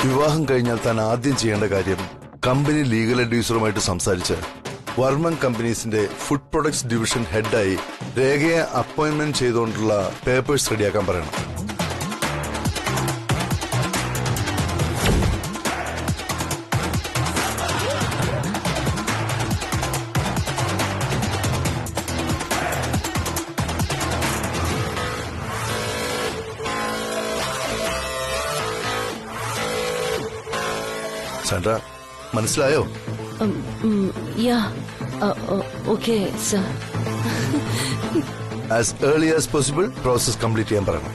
വിവാഹം കഴിഞ്ഞാൽ താൻ ആദ്യം ചെയ്യേണ്ട കാര്യം കമ്പനി ലീഗൽ അഡ്വൈസറുമായിട്ട് സംസാരിച്ച് വർമ്മൻ കമ്പനീസിന്റെ ഫുഡ് പ്രൊഡക്ട്സ് ഡിവിഷൻ ഹെഡായി രേഖയെ അപ്പോയിന്റ്മെന്റ് ചെയ്തുകൊണ്ടുള്ള പേപ്പേഴ്സ് റെഡിയാക്കാൻ പറയണം. സാൻഡ്ര, മനസ്സിലായോ? As early as possible process complete ചെയ്യാൻ പറയണം.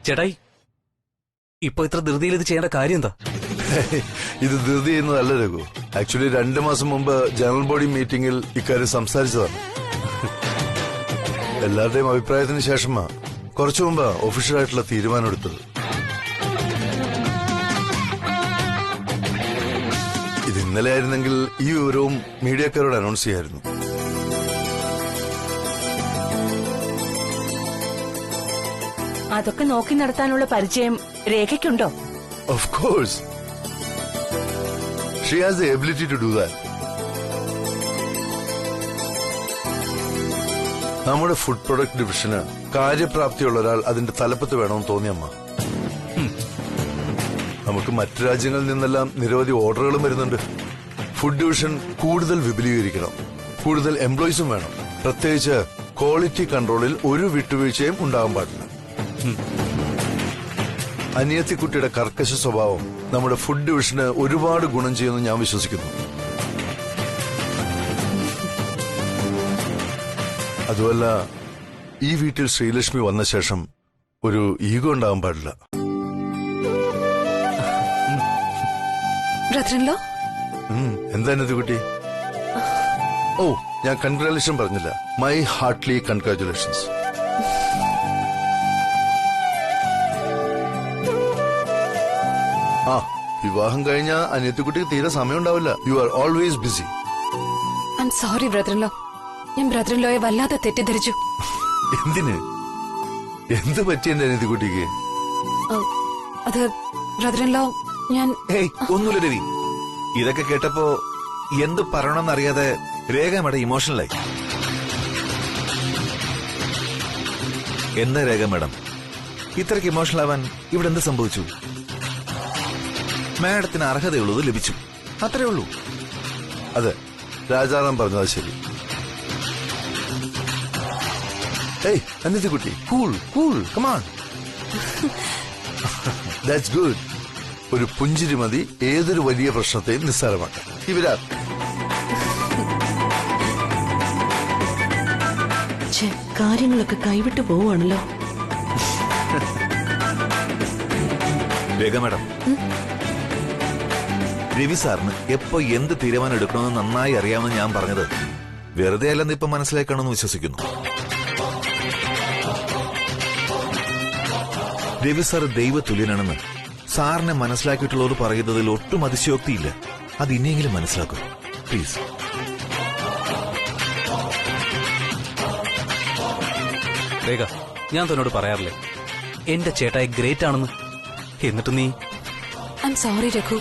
ചേട്ടായി, ഇപ്പൊ ഇത്ര ധൃതിയിൽ ഇത് ചെയ്യേണ്ട കാര്യം എന്താ? ഇത് ധൃതി ചെയ്യുന്നതല്ല രഘു. ആക്ച്വലി 2 മാസം മുമ്പ് ജനറൽ ബോഡി മീറ്റിംഗിൽ ഇക്കാര്യം സംസാരിച്ചതാണ്. എല്ലാവരുടെയും അഭിപ്രായത്തിന് ശേഷമാ കുറച്ചു മുമ്പ് ഒഫീഷ്യലായിട്ടുള്ള തീരുമാനം എടുത്തത്. ഇത് ഇന്നലെ ആയിരുന്നെങ്കിൽ ഈ വിവരവും മീഡിയക്കാരോട് അനൗൺസ് ചെയ്യായിരുന്നു. അതൊക്കെ നോക്കി നടത്താനുള്ള പരിചയം രേഖയ്ക്കുണ്ടോ? Of course, she has the ability to do that. നമ്മുടെ ഫുഡ് പ്രൊഡക്റ്റ് ഡിവിഷന് കാര്യപ്രാപ്തിയുള്ള ഒരാൾ അതിന്റെ തലപ്പത്ത് വേണമെന്ന് തോന്നിയമ്മ. നമുക്ക് മറ്റു രാജ്യങ്ങളിൽ നിന്നെല്ലാം നിരവധി ഓർഡറുകളും വരുന്നുണ്ട്. ഫുഡ് ഡിവിഷൻ കൂടുതൽ വിപുലീകരിക്കണം. കൂടുതൽ എംപ്ലോയീസും വേണം. പ്രത്യേകിച്ച് ക്വാളിറ്റി കൺട്രോളിൽ ഒരു വിട്ടുവീഴ്ചയും ഉണ്ടാകാൻ പാടില്ല. അനിയത്തിക്കുട്ടിയുടെ കർക്കശ സ്വഭാവം നമ്മുടെ ഫുഡ് ഡിവിഷന് ഒരുപാട് ഗുണം ചെയ്യുമെന്ന് ഞാൻ വിശ്വസിക്കുന്നു. അതുമല്ല, ഈ വീട്ടിൽ ശ്രീലക്ഷ്മി വന്ന ശേഷം ഒരു ഈഗോ ഉണ്ടാകാൻ പാടില്ല. എന്താ കുട്ടി? ഓ, ഞാൻ കൺഗ്രാറ്റുലേഷൻ പറഞ്ഞില്ല. My heartly congratulations. ആ, വിവാഹം കഴിഞ്ഞ അനിയത്തിക്കുട്ടിക്ക് തീരെ സമയം ഉണ്ടാവില്ല. You are always busy. I am sorry brother in law. ഞാൻ ബ്രദറിൻലോയെ വല്ലാതെ തെറ്റിദ്ധരിച്ചു. എന്തിന്? എന്ത് പറ്റി എന്റെ അനിയത്തിക്കുട്ടിക്ക്? അത് ബ്രദറിൻലോ, ഞാൻ ഒന്നുമില്ല രവി. ഇതൊക്കെ കേട്ടപ്പോ എന്ത് പറയണമെന്നറിയാതെ രേഖ മേഡം ഇമോഷണലായി. എന്താ രേഖ മേഡം ഇത്രയ്ക്ക് ഇമോഷണൽ ആവാൻ? ഇവിടെ എന്ത് സംഭവിച്ചു? മാഡത്തിന് അർഹതയുള്ളത് ലഭിച്ചു, അത്രേ ഉള്ളൂ. അതെ, രാജാറാം പറഞ്ഞത് ശരി. ഏയ് അനിയത്തിക്കുട്ടി, cool cool, come on. That's good. ഒരു പുഞ്ചിരി മതി ഏതൊരു വലിയ പ്രശ്നത്തെയും നിസ്സാരമാക്കാം. ഇവരാ കാര്യങ്ങളൊക്കെ കൈവിട്ടു പോവാണല്ലോ. രേഖ മേഡം, രവി സാറിന് എപ്പോ എന്ത് തീരുമാനം എടുക്കണമെന്ന് നന്നായി അറിയാമെന്ന് ഞാൻ പറഞ്ഞത് വെറുതെ അല്ലെന്ന് ഇപ്പൊ മനസ്സിലാക്കണമെന്ന് വിശ്വസിക്കുന്നു. രവി സാർ ദൈവതുല്യനാണെന്ന് സാറിനെ മനസ്സിലാക്കിയിട്ടുള്ളവർ പറയുന്നതിൽ ഒട്ടും അതിശയോക്തിയില്ല. അത് ഇനിയെങ്കിലും മനസ്സിലാക്കും പ്ലീസ്. രേഖ, ഞാൻ തന്നോട് പറയാറില്ലേ എന്റെ ചേട്ടായി ഗ്രേറ്റ് ആണെന്ന്? എന്നിട്ട് നീ? I am sorry Raghu.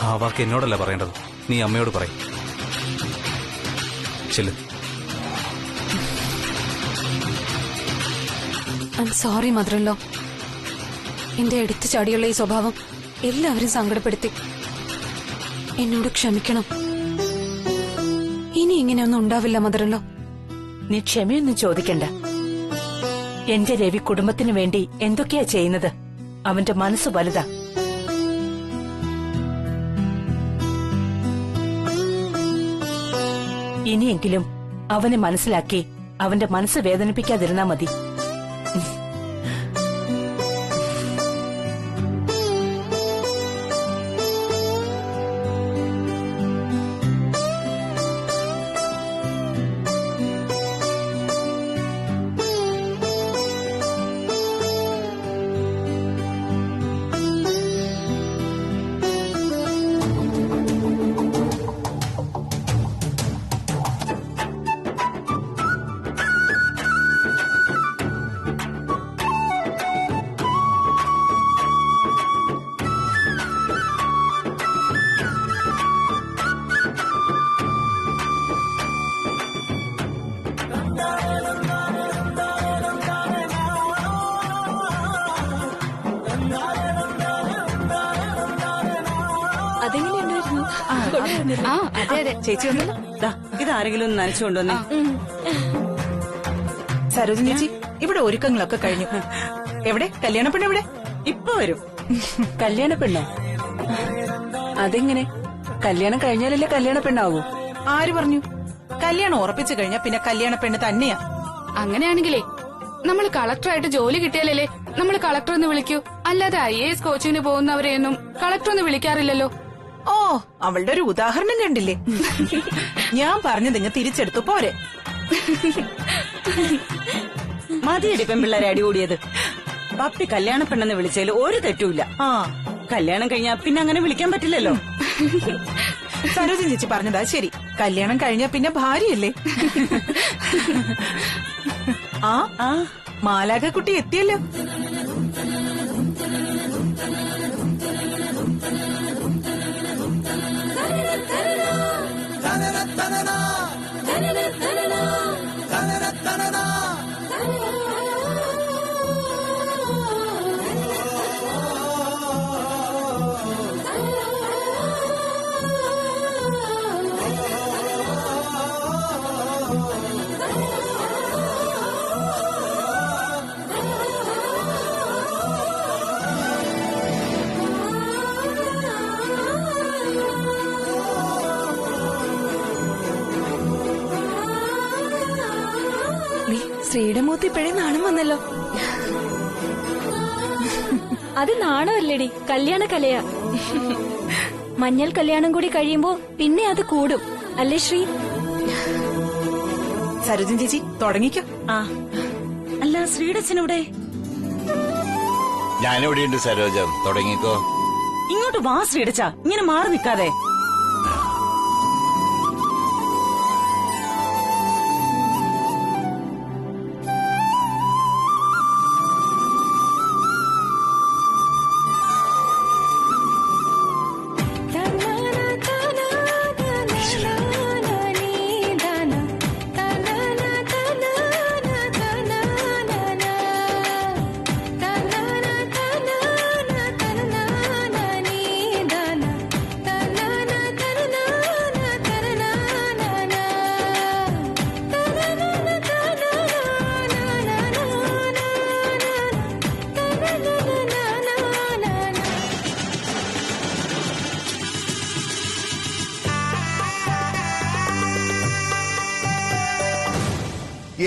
ആ വാക്ക് എന്നോടല്ല പറയേണ്ടത്, നീ അമ്മയോട് പറയും. ചെല്ലു. I am sorry mother in law. എന്റെ എടുത്തു ചാടിയുള്ള ഈ സ്വഭാവം എല്ലാവരും സങ്കടപ്പെടുത്തി. എന്നോട് ക്ഷമിക്കണം. ഇനി ഇങ്ങനെയൊന്നും ഉണ്ടാവില്ല മദറിൻലോ. നീ ക്ഷമയൊന്നും ചോദിക്കണ്ട. എന്റെ രവി കുടുംബത്തിനു വേണ്ടി എന്തൊക്കെയാ ചെയ്യുന്നത്? അവന്റെ മനസ്സ് വലുതാ. ഇനിയെങ്കിലും അവനെ മനസ്സിലാക്കി അവന്റെ മനസ്സ് വേദനിപ്പിക്കാതിരുന്നാ മതി. ആ അതെ അതെ ചേച്ചി ഒന്ന് ഇതാരെങ്കിലും ഒന്ന് നനച്ചു കൊണ്ടുവന്നേ. സരോജ ചേച്ചി, ഇവിടെ ഒരുക്കങ്ങളൊക്കെ കഴിഞ്ഞു. എവിടെ കല്യാണ പെണ്ണ്? എവിടെ? ഇപ്പൊ വരും. കല്യാണ പെണ്ണോ? അതെങ്ങനെ? കല്യാണം കഴിഞ്ഞാലല്ലേ കല്യാണ പെണ്ണാവൂ? ആര് പറഞ്ഞു? കല്യാണം ഉറപ്പിച്ചു കഴിഞ്ഞാ പിന്നെ കല്യാണ പെണ്ണ് തന്നെയാ. അങ്ങനെയാണെങ്കിലേ നമ്മൾ കളക്ടറായിട്ട് ജോലി കിട്ടിയാലല്ലേ നമ്മൾ കളക്ടർ എന്ന് വിളിക്കൂ. അല്ലാതെ IAS കോച്ചിങ്ങിന് പോകുന്നവരെയൊന്നും കളക്ടർ എന്ന് വിളിക്കാറില്ലല്ലോ. ഓ, അവളുടെ ഒരു ഉദാഹരണം കണ്ടില്ലേ? ഞാൻ പറഞ്ഞത് ഇങ്ങ് തിരിച്ചെടുത്തു പോരെ. മതിയടി പെൺപിള്ളേരെ അടികൂടിയത്. പപ്പി കല്യാണ പെണ്ണെന്ന് വിളിച്ചതിൽ ഒരു തെറ്റുമില്ല. ആ, കല്യാണം കഴിഞ്ഞാ പിന്നെ അങ്ങനെ വിളിക്കാൻ പറ്റില്ലല്ലോ. സരോജ ചേച്ചി പറഞ്ഞതാ ശരി. കല്യാണം കഴിഞ്ഞാ പിന്നെ ഭാര്യയല്ലേ? ആ, മാലാഖ കുട്ടി എത്തിയല്ലോ. ശ്രീയുടെ മൂത്ത് ഇപ്പോഴേ നാണം വന്നല്ലോ. അത് നാണമല്ലേടി, കല്യാണ കലയാ. മഞ്ഞൾ കല്യാണം കൂടി കഴിയുമ്പോ പിന്നെ അത് കൂടും, അല്ലേ ശ്രീ? സരോജൻ ചേച്ചി തുടങ്ങിക്കോ. ആ, അല്ല ശ്രീടച്ചനൂടെ? ഞാനിവിടെയുണ്ട് സരോജം, തുടങ്ങിക്കോ. ഇങ്ങോട്ട് വാ ശ്രീടച്ച, ഇങ്ങനെ മാറി നിൽക്കാതെ.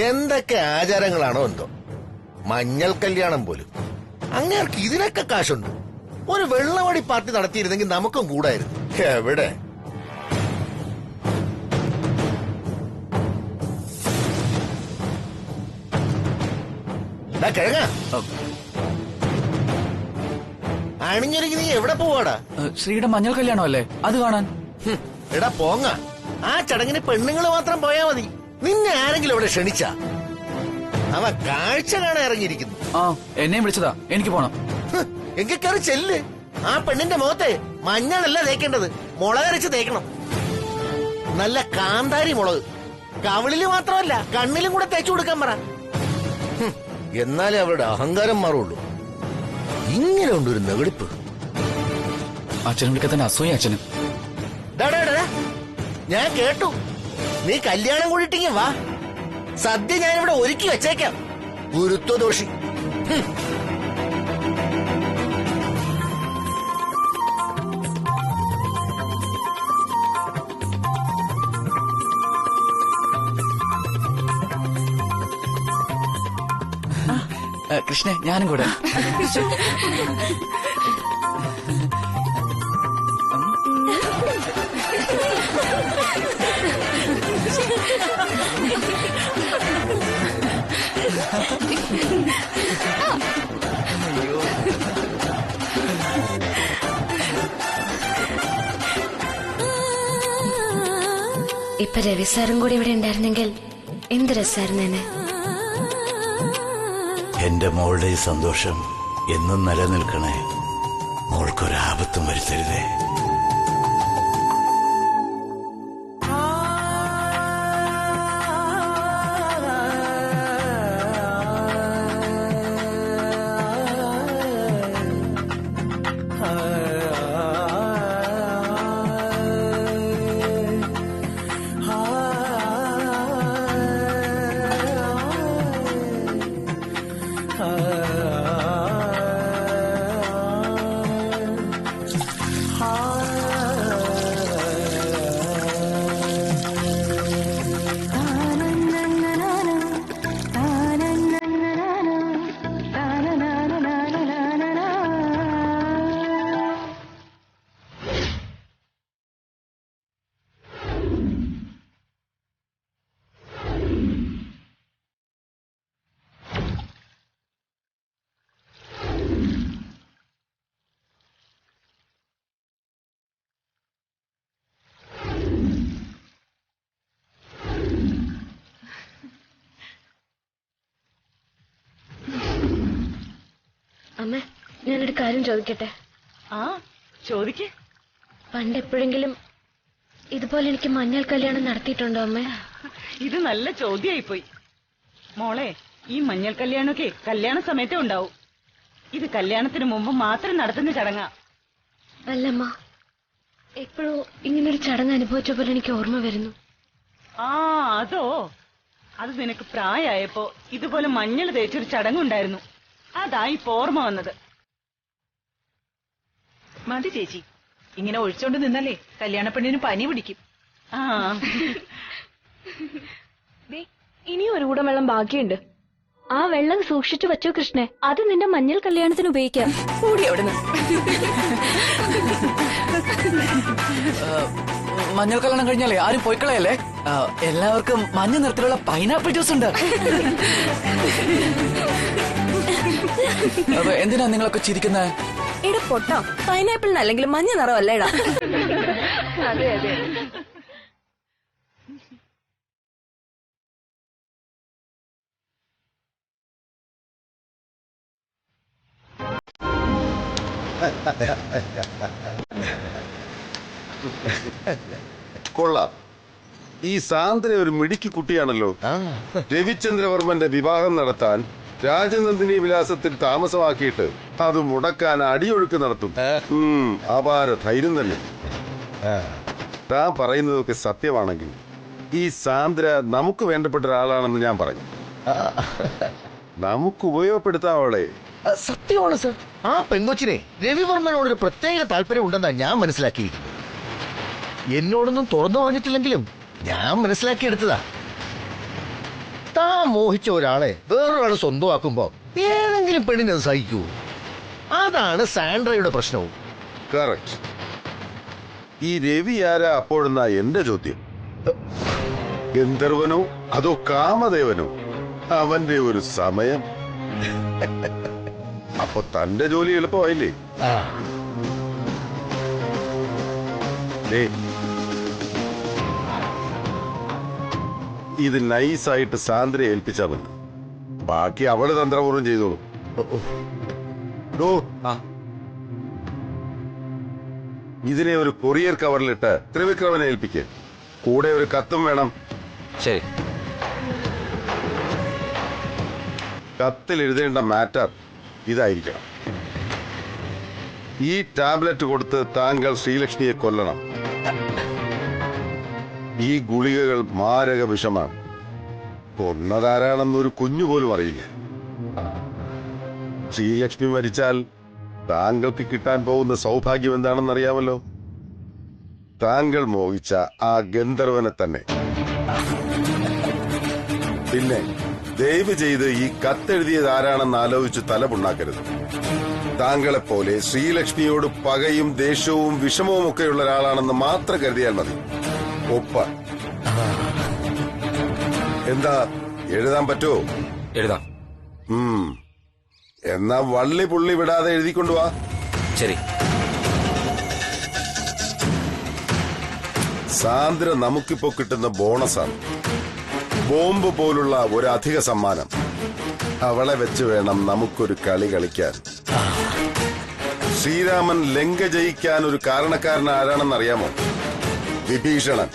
എന്തൊക്കെ ആചാരങ്ങളാണോ എന്തോ, മഞ്ഞൾ കല്യാണം പോലും. അങ്ങേർക്ക് ഇതിനൊക്കെ കാശുണ്ട്. ഒരു വെള്ളവടി പാർട്ടി നടത്തിയിരുന്നെങ്കിൽ നമുക്കും കൂടായിരുന്നു. എവിടെ? കിഴങ്ങ അണിഞ്ഞൊരുങ്ങി നീ എവിടെ പോവാടാ? ശ്രീയുടെ മഞ്ഞൾ കല്യാണമല്ലേ, അത് കാണാൻ. എടാ പോങ്ങ, ആ ചടങ്ങിന് പെണ്ണുങ്ങൾ മാത്രം പോയാ മതി. നിന്നെ ആരെങ്കിലും അവിടെ ക്ഷണിച്ച? അവ കാഴ്ച കാണാൻ ഇറങ്ങിയിരിക്കുന്നു. ആ, എന്നെയും വിളിച്ചതാ, എനിക്ക് പോണം. എങ്കിൽ കയറി ചെല്ല്. ആ പെണ്ണിന്റെ മുഖത്തെ മഞ്ഞളല്ല തേക്കേണ്ടത്, മുളകരച്ച് തേക്കണം. നല്ല കാന്താരി മുളക്. കവിളില് മാത്രമല്ല കണ്ണിലും കൂടെ തേച്ചു കൊടുക്കാൻ പറ. എന്നാലേ അവരുടെ അഹങ്കാരം മാറുള്ളൂ. ഇങ്ങനെ ഉണ്ട് ഒരു നെഗടിപ്പ്. അച്ഛനും വിളിക്കാൻ തന്നെ അസൂയ അച്ഛനും. ഞാൻ കേട്ടു, നീ കല്യാണം കൂടിയിട്ടെങ്കിൽ വാ, സദ്യ ഞാനിവിടെ ഒരുക്കി വെച്ചേക്കാം. ഗുരുത്വദോഷി. കൃഷ്ണ, ഞാനും കൂടെ. ഇപ്പൊ രവി സാറും കൂടി ഇവിടെ ഉണ്ടായിരുന്നെങ്കിൽ എന്ത് രസായിരുന്നേനെ. എന്റെ മോളുടെ ഈ സന്തോഷം എന്നും നിലനിൽക്കണേ. മോൾക്കൊരാപത്തും വരുത്തരുതേ. അമ്മ, ഞാനൊരു കാര്യം ചോദിക്കട്ടെ? ആ ചോദിക്കേ. പണ്ട് എപ്പോഴെങ്കിലും ഇതുപോലെ എനിക്ക് മഞ്ഞൾ കല്യാണം നടത്തിയിട്ടുണ്ടോ അമ്മ? ഇത് നല്ല ചോദ്യമായി പോയി മോളെ. ഈ മഞ്ഞൾ കല്യാണമൊക്കെ കല്യാണ സമയത്തേ ഉണ്ടാവും. ഇത് കല്യാണത്തിന് മുമ്പ് മാത്രം നടത്തുന്ന ചടങ്ങാ. അല്ലമ്മ, എപ്പോഴോ ഇങ്ങനൊരു ചടങ്ങ് അനുഭവിച്ച പോലെ എനിക്ക് ഓർമ്മ വരുന്നു. ആ അതോ, അത് നിനക്ക് പ്രായമായപ്പോ ഇതുപോലെ മഞ്ഞൾ തേച്ചൊരു ചടങ്ങുണ്ടായിരുന്നു. അതായി ഇപ്പൊ ഓർമ്മ വന്നത്. മതി ചേച്ചി, ഇങ്ങനെ ഒഴിച്ചോണ്ട് നിന്നല്ലേ കല്യാണ പെണ്ണിന് പനി പിടിക്കും. ആ ഇനിയും ഒരു കൂടം വെള്ളം ബാക്കിയുണ്ട്. ആ വെള്ളം സൂക്ഷിച്ചു വെച്ചോ കൃഷ്ണേ, അത് നിന്റെ മഞ്ഞൾ കല്യാണത്തിന് ഉപയോഗിക്കാം. കൂടി അവിടുന്ന്. മഞ്ഞൾ കല്യാണം കഴിഞ്ഞാലേ ആരും പോയിക്കളയല്ലേ. എല്ലാവർക്കും മഞ്ഞ നിറത്തിലുള്ള പൈനാപ്പിൾ ജ്യൂസ് ഉണ്ട്. എന്തിനാ നിങ്ങളൊക്കെ ചിരിക്കുന്നത്? എടാ പൊട്ടാ, പൈനാപ്പിളിന് അല്ലെങ്കിൽ മഞ്ഞ നിറമല്ലേടാ. അതെ അതെ. കൊള്ളാം. ഈ സാന്ദ്ര ഒരു മിടുക്കി കുട്ടിയാണല്ലോ. രവിചന്ദ്രവർമ്മന്റെ വിവാഹം നടത്താൻ രാജനന്ദിനി വിലാസത്തിൽ താമസമാക്കിയിട്ട് അത് മുടക്കാൻ അടിയൊഴുക്ക് നടത്തും. അപാര ധൈര്യം തന്നെ. താൻ പറയുന്നതൊക്കെ സത്യമാണെങ്കിൽ ഈ സാന്ദ്ര നമുക്ക് വേണ്ടപ്പെട്ട ഒരാളാണെന്ന് ഞാൻ പറഞ്ഞു. നമുക്ക് ഉപയോഗപ്പെടുത്താം അവളെ. സത്യമാണ് സർ. ആ പെങ്കൊച്ചിനെ രവിവർമ്മനോടൊരു പ്രത്യേക താല്പര്യം ഉണ്ടെന്നാ ഞാൻ മനസ്സിലാക്കിയിരിക്കുന്നത്. എന്നോടൊന്നും തുറന്നു പറഞ്ഞിട്ടില്ലെങ്കിലും ഞാൻ മനസ്സിലാക്കിയെടുത്തതാ. താൻ മോഹിച്ച ഒരാളെ വേറൊരാൾ സ്വന്തമാക്കുമ്പോ ഏതെങ്കിലും പെണ്ണിനെ അത് സഹിക്കൂ? അതാണ് സാൻഡ്രയുടെ പ്രശ്നവും. കറക്റ്റ്. ഈ രവി ആരാ അപ്പോഴെന്നാ എന്റെ ചോദ്യം. ഗന്ധർവനോ അതോ കാമദേവനോ? അവന്റെ ഒരു സമയം. അപ്പൊ തന്റെ ജോലി എളുപ്പമായില്ലേ? ഇത് നൈസായിട്ട് സാന്ദ്രയെ ഏൽപ്പിച്ചാൽ മതി. ബാക്കി അവള് തന്ത്രപൂർവ്വം ചെയ്തോളൂ. ഇതിനെ ഒരു കൊറിയർ കവറിലിട്ട് ത്രിവിക്രമനെ ഏൽപ്പിക്കുക. കൂടെ ഒരു കത്തും വേണം. ശരി. കത്തിൽ എഴുതേണ്ട മാറ്റർ ഇതായിരിക്കണം: ഈ ടാബ്ലറ്റ് കൊടുത്ത് താങ്കൾ ശ്രീലക്ഷ്മിയെ കൊല്ലണം. ഈ ഗുളികകൾ മാരക വിഷമാണ്. കൊന്നതാരാണെന്നൊരു കുഞ്ഞു പോലും അറിയില്ല. ശ്രീലക്ഷ്മി മരിച്ചാൽ താങ്കൾക്ക് കിട്ടാൻ പോകുന്ന സൗഭാഗ്യം എന്താണെന്നറിയാമല്ലോ. താങ്കൾ മോഹിച്ച ആ ഗന്ധർവനെ തന്നെ. പിന്നെ ദയവ് ചെയ്ത് ഈ കത്തെഴുതിയത് ആരാണെന്ന് ആലോചിച്ച് തലപുണ്ണാക്കരുത്. താങ്കളെപ്പോലെ ശ്രീലക്ഷ്മിയോട് പകയും ദേഷ്യവും വിഷമവും ഒക്കെയുള്ള ഒരാളാണെന്ന് മാത്രം കരുതിയാൽ മതി. ഒപ്പ എന്താ, എഴുതാൻ പറ്റുമോ? എഴുതാം. എന്നാ വള്ളി പുള്ളി വിടാതെ എഴുതിക്കൊണ്ടുവാ. ശരി. സാന്ദ്ര നമുക്കിപ്പോ കിട്ടുന്ന ബോണസാണ്. ബോംബ് പോലുള്ള ഒരു അധിക സമ്മാനം. അവളെ വെച്ച് വേണം നമുക്കൊരു കളി കളിക്കാൻ. ശ്രീരാമൻ ലങ്ക ജയിക്കാൻ ഒരു കാരണക്കാരൻ ആരാണെന്നറിയാമോ? വിഭീഷണൻ.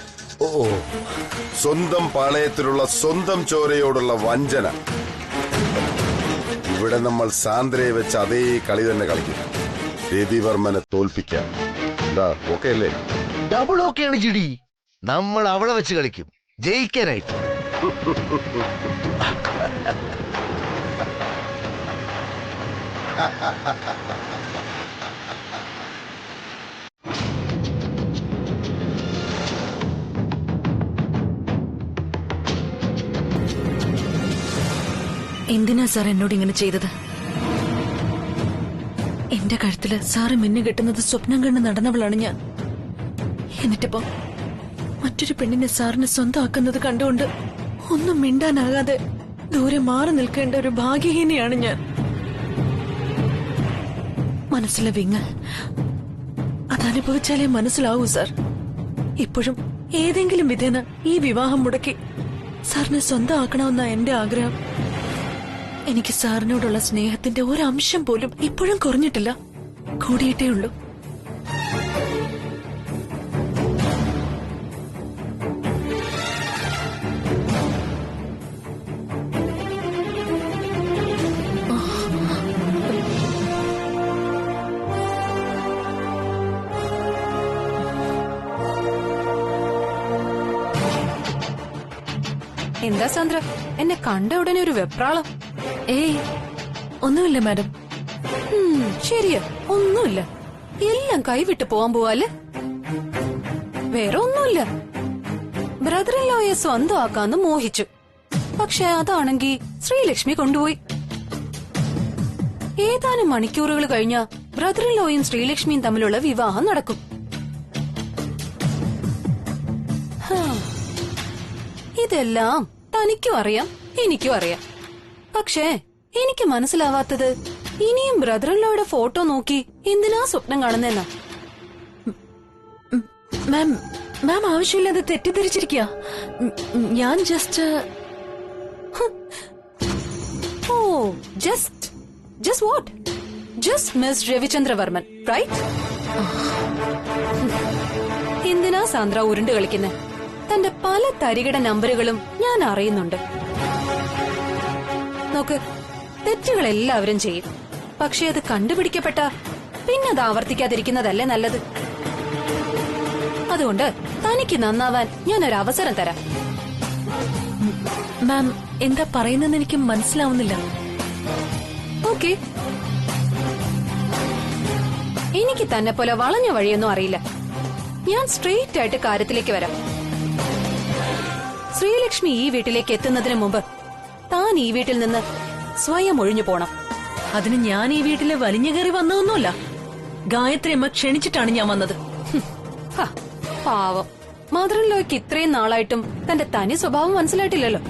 സ്വന്തം പാളയത്തിലുള്ള സ്വന്തം ചോരയോടുള്ള വഞ്ചന. ഇവിടെ നമ്മൾ സാന്ദ്രയെ വെച്ച് അതേ കളി തന്നെ കളിക്കും. രവിവർമ്മനെ തോൽപ്പിക്കാം. എന്താ, ഓക്കെ അല്ലേ? ഡബിൾ ഓക്കെയാണ് ജിഡി. നമ്മൾ അവളെ വെച്ച് കളിക്കും ജയിക്കാനായിട്ട്. എന്തിനാ സാർ എന്നോട് ഇങ്ങനെ ചെയ്തത്? എന്റെ കഴുത്തില് സാറ് മിന്നു കെട്ടുന്നത് സ്വപ്നം കണ്ട് നടന്നവളാണ് ഞാൻ. എന്നിട്ടിപ്പോ മറ്റൊരു പെണ്ണിനെ സാറിന് സ്വന്തമാക്കുന്നത് കണ്ടുകൊണ്ട് ഒന്നും മിണ്ടാനാകാതെ ദൂരെ മാറി നിൽക്കേണ്ട ഒരു ഭാഗ്യഹീനയാണ് ഞാൻ. മനസ്സിലെ വിങ്ങൽ അതനുഭവിച്ചാലേ മനസ്സിലാവൂ സാർ. ഇപ്പോഴും ഏതെങ്കിലും വിധേന ഈ വിവാഹം മുടക്കി സാറിനെ സ്വന്തമാക്കണമെന്ന എന്റെ ആഗ്രഹം. എനിക്ക് സാറിനോടുള്ള സ്നേഹത്തിന്റെ ഒരംശം പോലും ഇപ്പോഴും കുറഞ്ഞിട്ടില്ല, കൂടിയിട്ടേ ഉള്ളൂ. എന്താ സാന്ദ്ര, എന്നെ കണ്ട ഉടനെ ഒരു വെപ്രാളം? ഏയ് ഒന്നുമില്ല മാഡം. ശരിയാ, ഒന്നുമില്ല. എല്ലാം കൈവിട്ട് പോവാൻ പോവാല്ലേ? വേറെ ഒന്നുമില്ല. ബ്രദർ ഇൻ ലോയെ സ്വന്തമാക്കാന്ന് മോഹിച്ചു. പക്ഷെ അതാണെങ്കി ശ്രീലക്ഷ്മി കൊണ്ടുപോയി. ഏതാനും മണിക്കൂറുകൾ കഴിഞ്ഞ ബ്രദർ ഇൻ ലോയും ശ്രീലക്ഷ്മിയും തമ്മിലുള്ള വിവാഹം നടക്കും. ഇതെല്ലാം തനിക്കും അറിയാം, എനിക്കും അറിയാം. പക്ഷേ എനിക്ക് മനസ്സിലാവാത്തത് ഇനിയും ബ്രദർ ഇൻ ലോയുടെ ഫോട്ടോ നോക്കി എന്തിനാ സ്വപ്നം കാണുന്നെന്നാ. മാം ആവശ്യമില്ലാതെ തെറ്റിദ്ധരിച്ചിരിക്കുക. ഞാൻ just what? Just miss Ravichandravarman, right? എന്തിനാ സാന്ദ്ര ഉരുണ്ട് കളിക്കുന്നെ? തന്റെ പല തരികിട നമ്പറുകളും ഞാൻ അറിയുന്നുണ്ട്. നോക്ക്, തെറ്റുകൾ എല്ലാവരും ചെയ്യും. പക്ഷെ അത് കണ്ടുപിടിക്കപ്പെട്ട പിന്നെ അത് ആവർത്തിക്കാതിരിക്കുന്നതല്ലേ നല്ലത്. അതുകൊണ്ട് തനിക്ക് നന്നാവാൻ ഞാൻ ഒരു അവസരം തരാം. മാം എന്താ പറയുന്നതെന്ന് എനിക്ക് മനസ്സിലാവുന്നില്ല. ഓക്കെ, എനിക്ക് തന്നെ പോലെ വളഞ്ഞ വഴിയൊന്നും അറിയില്ല. ഞാൻ സ്ട്രെയിറ്റ് ആയിട്ട് കാര്യത്തിലേക്ക് വരാം. ശ്രീലക്ഷ്മി ഈ വീട്ടിലേക്ക് എത്തുന്നതിന് മുമ്പ് താൻ ഈ വീട്ടിൽ നിന്ന് സ്വയം ഒഴിഞ്ഞു പോണം. അതിന് ഞാൻ ഈ വീട്ടിലെ വലിഞ്ഞു കയറി വന്നതൊന്നുമല്ല. ഗായത്രി അമ്മ ക്ഷണിച്ചിട്ടാണ് ഞാൻ വന്നത്. പാവം, മദർ ഇൻ ലോയ്ക്ക് ഇത്രയും നാളായിട്ടും തന്റെ തനി സ്വഭാവം മനസ്സിലായിട്ടില്ലല്ലോ.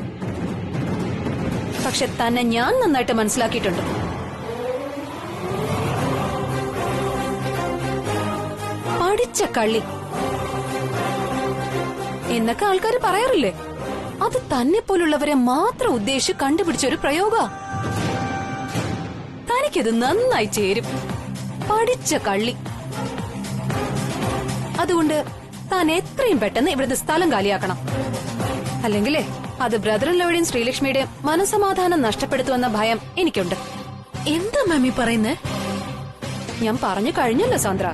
പക്ഷെ തന്നെ ഞാൻ നന്നായിട്ട് മനസ്സിലാക്കിയിട്ടുണ്ട്. പഠിച്ച കള്ളി എന്നൊക്കെ ആൾക്കാർ പറയാറില്ലേ? അത് തന്നെ പോലുള്ളവരെ മാത്രം ഉദ്ദേശിച്ച് കണ്ടുപിടിച്ചൊരു പ്രയോഗ. തനിക്കത് നന്നായി ചേരും. പഠിച്ച കള്ളി. അതുകൊണ്ട് താൻ എത്രയും പെട്ടെന്ന് ഇവിടുത്തെ സ്ഥലം കാലിയാക്കണം. അല്ലെങ്കിലേ അത് ബ്രദർ ഇൻ ലോയുടെയും ശ്രീലക്ഷ്മിയുടെയും മനസമാധാനം നഷ്ടപ്പെടുത്തുമെന്ന ഭയം എനിക്കുണ്ട്. എന്താ മാമി പറയുന്നേ? ഞാൻ പറഞ്ഞു കഴിഞ്ഞല്ലോ സാന്ദ്ര.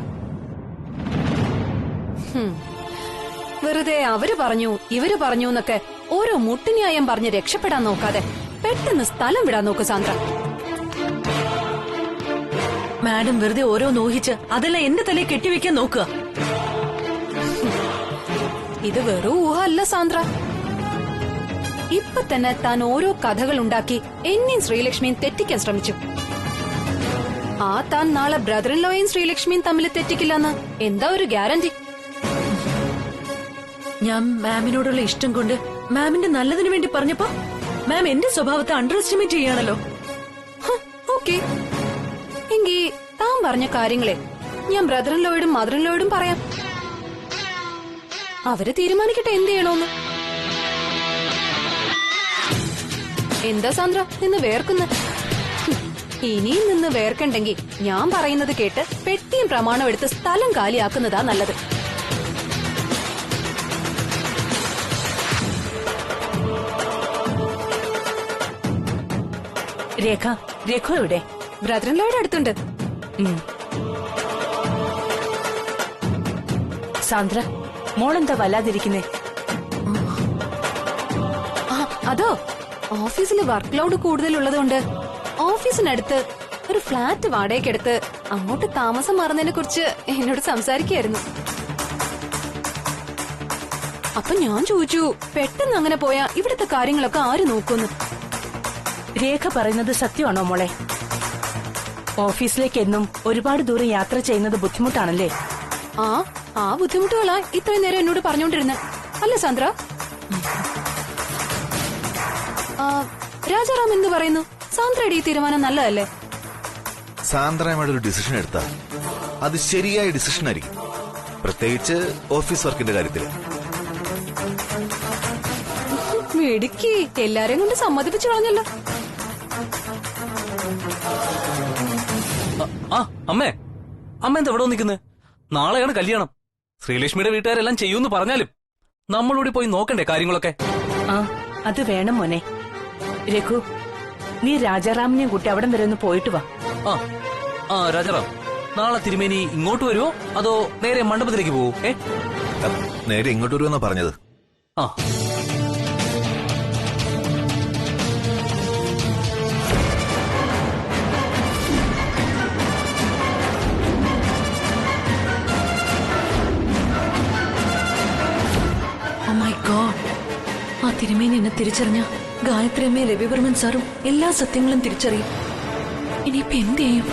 വെറുതെ അവര് പറഞ്ഞു ഇവര് പറഞ്ഞു എന്നൊക്കെ ഓരോ മുട്ടിന്യായം പറഞ്ഞ് രക്ഷപ്പെടാൻ നോക്കാതെ പെട്ടെന്ന് സ്ഥലം വിടാൻ നോക്ക് സാന്ദ്ര. മാഡം വെറുതെ ഓരോ നോഹിച്ച് അതെല്ലാം എന്റെ തലയിൽ കെട്ടിവെക്കാൻ നോക്കുക. ഇത് വെറും ഊഹല്ല സാന്ദ്ര. ഇപ്പൊ തന്നെ താൻ ഓരോ കഥകൾ ഉണ്ടാക്കി എന്നെയും ശ്രീലക്ഷ്മിയും തെറ്റിക്കാൻ ശ്രമിച്ചു. ആ താൻ നാളെ ബ്രദർ ഇൻ ലോയും ശ്രീലക്ഷ്മിയും തമ്മിൽ തെറ്റിക്കില്ലെന്ന് എന്താ ഒരു ഗ്യാരണ്ടി? ഞാൻ മാമിനോടുള്ള ഇഷ്ടം കൊണ്ട് മാമിന്റെ നല്ലതിനു വേണ്ടി പറഞ്ഞപ്പോ മാം എന്റെ സ്വഭാവത്തെ അണ്ടർ എസ്റ്റിമേറ്റ് ചെയ്യാണല്ലോ. ഓക്കെ, എങ്കി താൻ പറഞ്ഞ കാര്യങ്ങളെ ഞാൻ ബ്രദർ ഇൻ ലോയോടും മദർ ഇൻ ലോയോടും പറയാം. അവര് തീരുമാനിക്കട്ടെ എന്ത് ചെയ്യണോന്ന്. എന്താ സാന്ദ്ര നിന്ന് വേർക്കുന്ന? ഇനിയും നിന്ന് വേർക്കണ്ടെങ്കിൽ ഞാൻ പറയുന്നത് കേട്ട് പെട്ടിയും പ്രമാണം എടുത്ത് സ്ഥലം കാലിയാക്കുന്നതാ നല്ലത്. രേഖ എവിടെ? ബ്രദർ ഇൻ ലോയുടെ അടുത്തുണ്ട്. സാന്ദ്ര, മോളെന്താ വല്ലാതിരിക്കുന്നേ? അതോ ഓഫീസിൽ വർക്ക് ലോഡ് കൂടുതലുള്ളതുകൊണ്ട് ഓഫീസിനടുത്ത് ഒരു ഫ്ലാറ്റ് വാടകയ്ക്കെടുത്ത് അങ്ങോട്ട് താമസം മാറുന്നതിനെ കുറിച്ച് എന്നോട് സംസാരിക്കുകയായിരുന്നു. അപ്പൊ ഞാൻ ചോദിച്ചു, പെട്ടെന്ന് അങ്ങനെ പോയാ ഇവിടുത്തെ കാര്യങ്ങളൊക്കെ ആര് നോക്കുന്നു? രേഖ പറയുന്നത് സത്യമാണോ മോളെ? ഓഫീസിലേക്ക് എന്നും ഒരുപാട് ദൂരം യാത്ര ചെയ്യുന്നത് ബുദ്ധിമുട്ടാണല്ലേ? ആ ബുദ്ധിമുട്ടുകളാ ഇത്രയും നേരം എന്നോട് പറഞ്ഞോണ്ടിരുന്നെ, അല്ലേ സാന്ദ്ര? രാജാറാം എന്ത് പറയുന്നു? സാന്ദ്രയുടെ ഈ തീരുമാനം നല്ലതല്ലേ? സാന്ദ്രയുടെ ഒരു ഡിസിഷൻ എടുത്താൽ അത് ശരിയായ ഡിസിഷൻ ആയിരിക്കും, പ്രത്യേകിച്ച് ഓഫീസ് വർക്കിന്റെ കാര്യത്തില്. മിടുക്കി, എല്ലാരെയും കൊണ്ട് സമ്മതിപ്പിച്ചു കളഞ്ഞല്ലോ. അമ്മ എന്താ ഇവിടെ നിൽക്കുന്നത്? നാളെയാണ് കല്യാണം. ശ്രീലക്ഷ്മിയുടെ വീട്ടുകാരെല്ലാം ചെയ്യൂന്ന് പറഞ്ഞാലും നമ്മളോട് പോയി നോക്കണ്ടേ കാര്യങ്ങളൊക്കെ? അത് വേണം മോനെ. രഘു, നീ രാജാറാമിനെയും കൂട്ടി അവിടം വരെ ഒന്ന് പോയിട്ട് വാ. രാജാറാം, നാളെ തിരുമേനി ഇങ്ങോട്ട് വരുമോ അതോ നേരെ മണ്ഡപത്തിലേക്ക് പോവോ? നേരെ ഇങ്ങോട്ട് വരുമെന്നാ പറഞ്ഞത്. ആ തിരുമേനി എന്നെ തിരിച്ചറിഞ്ഞ ഗായത്രി അമ്മയും രവിവർമ്മൻ സാറും എല്ലാ സത്യങ്ങളും തിരിച്ചറിയും. ഇനിയിപ്പൊ എന്ത് ചെയ്യും?